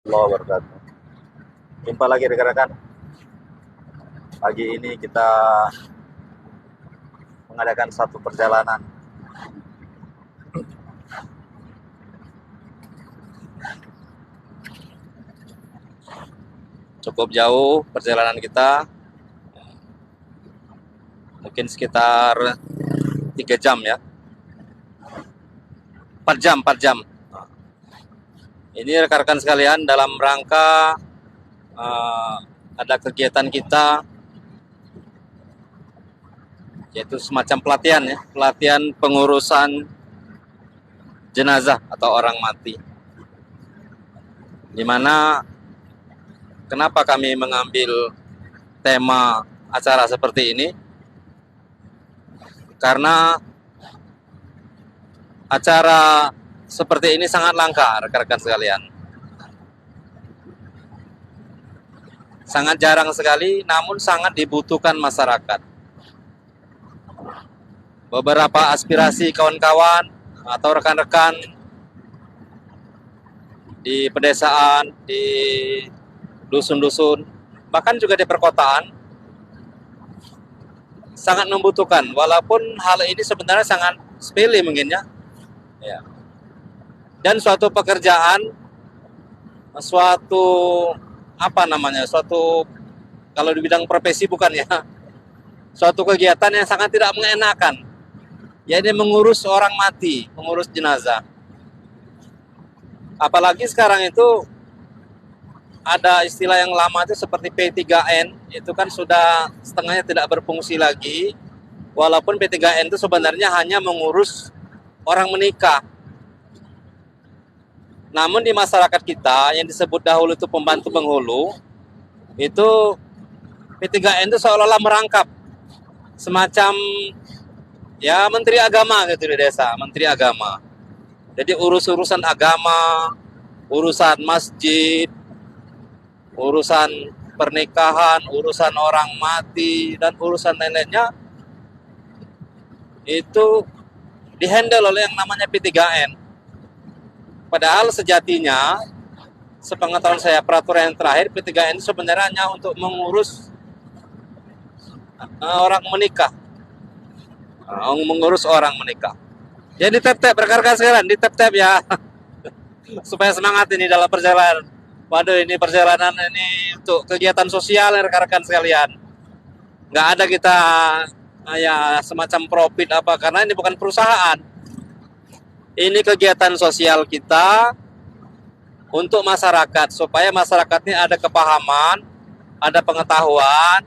Allah wabarakatuh. Jumpa lagi rekan-rekan. Pagi ini kita mengadakan satu perjalanan cukup jauh. Perjalanan kita mungkin sekitar 3 jam ya, 4 jam. Ini rekan-rekan sekalian dalam rangka ada kegiatan kita, yaitu semacam pelatihan ya, pelatihan pengurusan jenazah atau orang mati. Dimana kenapa kami mengambil tema acara seperti ini? Karena acara seperti ini sangat langka, rekan-rekan sekalian. Sangat jarang sekali, namun sangat dibutuhkan masyarakat. Beberapa aspirasi kawan-kawan atau rekan-rekan di pedesaan, di dusun-dusun, bahkan juga di perkotaan, sangat membutuhkan. Walaupun hal ini sebenarnya sangat sepele mungkin ya. Dan suatu pekerjaan, suatu suatu, kalau di bidang profesi bukan ya, suatu kegiatan yang sangat tidak mengenakan, yaitu mengurus orang mati, mengurus jenazah. Apalagi sekarang itu ada istilah yang lama itu seperti P3N, itu kan sudah setengahnya tidak berfungsi lagi. Walaupun P3N itu sebenarnya hanya mengurus orang menikah. Namun di masyarakat kita yang disebut dahulu itu pembantu penghulu, itu P3N itu seolah-olah merangkap semacam ya menteri agama gitu di desa, menteri agama. Jadi urusan agama, urusan masjid, urusan pernikahan, urusan orang mati, dan urusan lain-lainnya itu dihandle oleh yang namanya P3N. Padahal sejatinya, sepengetahuan saya, peraturan yang terakhir, P3N sebenarnya hanya untuk mengurus orang menikah, mengurus orang menikah. Ya ditep-tep, rekan-rekan sekalian, ditep-tep ya, supaya semangat ini dalam perjalanan. Waduh, ini perjalanan ini untuk kegiatan sosial rekan-rekan sekalian. Nggak ada kita ya semacam profit apa, karena ini bukan perusahaan. Ini kegiatan sosial kita untuk masyarakat, supaya masyarakat ini ada kepahaman, ada pengetahuan.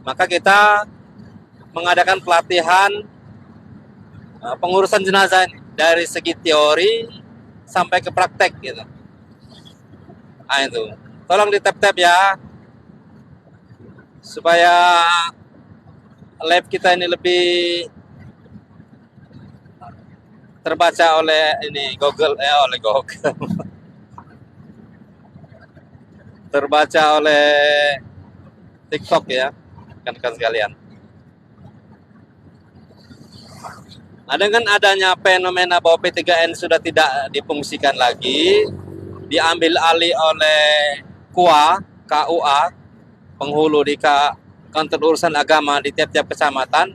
Maka kita mengadakan pelatihan pengurusan jenazah ini, dari segi teori sampai ke praktek gitu. Nah itu, tolong ditap-tap ya, supaya lab kita ini lebih terbaca oleh ini oleh Google terbaca oleh TikTok ya, kan sekalian. Dengan adanya fenomena bahwa P3N sudah tidak difungsikan lagi, diambil alih oleh KUA, penghulu di kantor urusan agama di tiap-tiap kecamatan,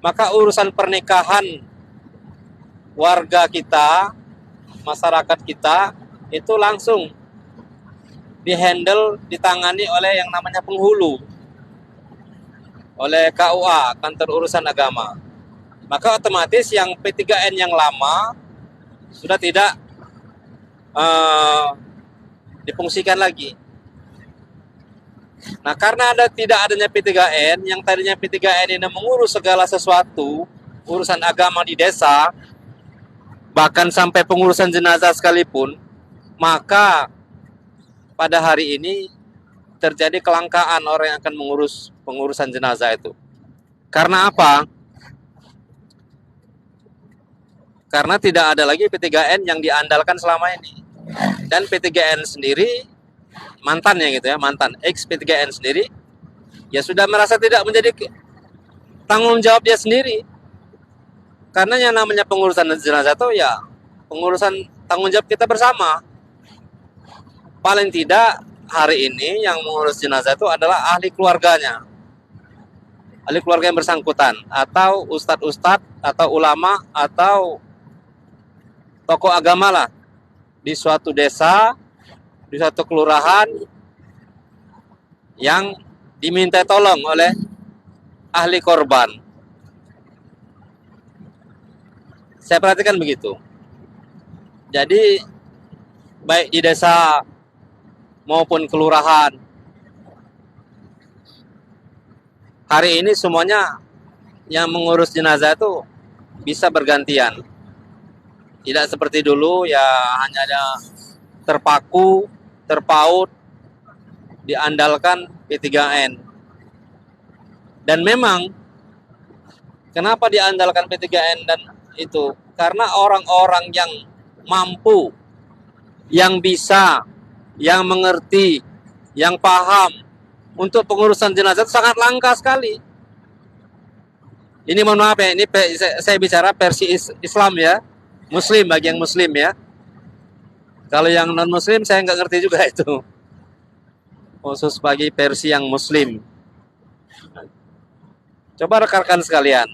maka urusan pernikahan warga kita, masyarakat kita, itu langsung dihandle, ditangani oleh yang namanya penghulu, oleh KUA, kantor urusan agama. Maka otomatis yang P3N yang lama sudah tidak difungsikan lagi. Nah, karena tidak adanya P3N, yang tadinya P3N ini mengurus segala sesuatu, urusan agama di desa, bahkan sampai pengurusan jenazah sekalipun, maka pada hari ini terjadi kelangkaan orang yang akan mengurus pengurusan jenazah itu. Karena apa? Karena tidak ada lagi P3N yang diandalkan selama ini. Dan P3N sendiri, mantannya gitu ya, mantan ex P3N sendiri, ya sudah merasa tidak menjadi tanggung jawab dia sendiri. Karena yang namanya pengurusan jenazah itu ya pengurusan tanggung jawab kita bersama. paling tidak hari ini yang mengurus jenazah itu adalah ahli keluarganya, ahli keluarga yang bersangkutan, atau ustadz-ustadz, atau ulama, atau tokoh agama lah, di suatu desa, di suatu kelurahan, yang diminta tolong oleh ahli korban. Saya perhatikan begitu. Jadi baik di desa maupun kelurahan, hari ini semuanya yang mengurus jenazah itu bisa bergantian. Tidak seperti dulu ya hanya ada terpaku, terpaut, diandalkan P3N. Dan memang kenapa diandalkan P3N dan itu? Karena orang-orang yang mampu, yang bisa, yang mengerti, yang paham untuk pengurusan jenazah sangat langka sekali. Ini mohon maaf ya, ini saya bicara versi Islam ya, Muslim bagi yang Muslim ya. Kalau yang non Muslim saya nggak ngerti juga itu. Khusus bagi versi yang Muslim. Coba rekan-rekan sekalian,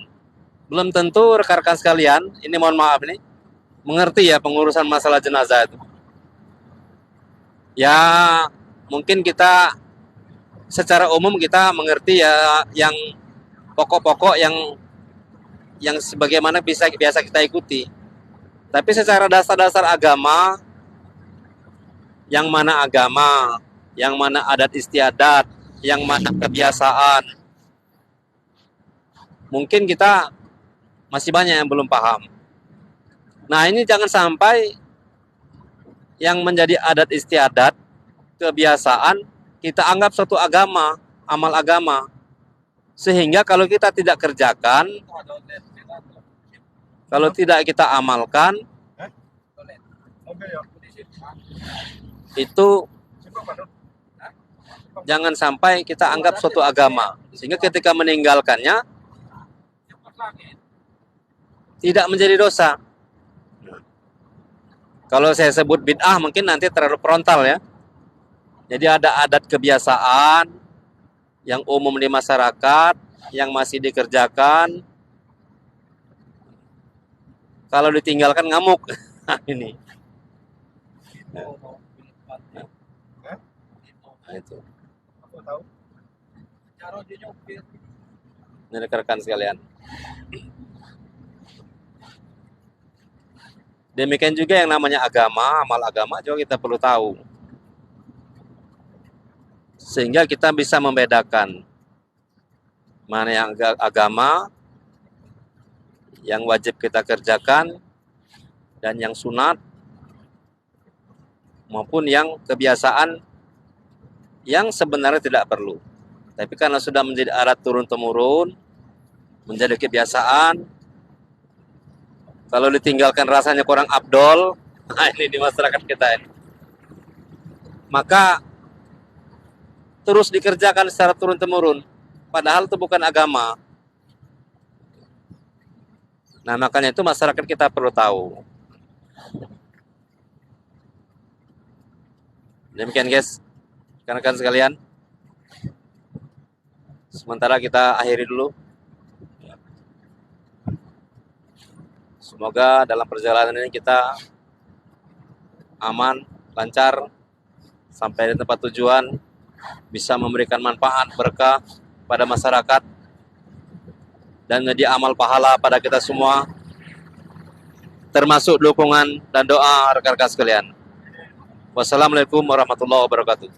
belum tentu rekan-rekan sekalian, ini mohon maaf nih, mengerti ya pengurusan masalah jenazah itu. Ya mungkin kita secara umum kita mengerti ya yang pokok-pokok yang sebagaimana biasa kita ikuti. Tapi secara dasar-dasar agama, yang mana adat istiadat, yang mana kebiasaan, mungkin kita masih banyak yang belum paham. Nah ini jangan sampai yang menjadi adat istiadat, kebiasaan, kita anggap suatu agama, amal agama. Sehingga kalau kita tidak kerjakan, kalau tidak kita amalkan, itu jangan sampai kita anggap suatu agama. Sehingga ketika meninggalkannya, tidak menjadi dosa. Kalau saya sebut bid'ah mungkin nanti terlalu frontal ya. Jadi ada adat kebiasaan yang umum di masyarakat, yang masih dikerjakan. Kalau ditinggalkan ngamuk. Nah, ini. Nah, itu. Ini rekan-rekan sekalian. Demikian juga yang namanya agama, amal agama juga kita perlu tahu. Sehingga kita bisa membedakan mana yang agama, yang wajib kita kerjakan, dan yang sunat, maupun yang kebiasaan yang sebenarnya tidak perlu. Tapi karena sudah menjadi adat turun-temurun, menjadi kebiasaan, kalau ditinggalkan rasanya kurang afdol, nah ini di masyarakat kita ini. Maka terus dikerjakan secara turun-temurun, padahal itu bukan agama. Nah makanya itu masyarakat kita perlu tahu. Demikian guys, rekan-rekan sekalian. Sementara kita akhiri dulu. Semoga dalam perjalanan ini kita aman, lancar, sampai di tempat tujuan, bisa memberikan manfaat berkah pada masyarakat, dan menjadi amal pahala pada kita semua, termasuk dukungan dan doa rekan-rekan sekalian. Wassalamualaikum warahmatullahi wabarakatuh.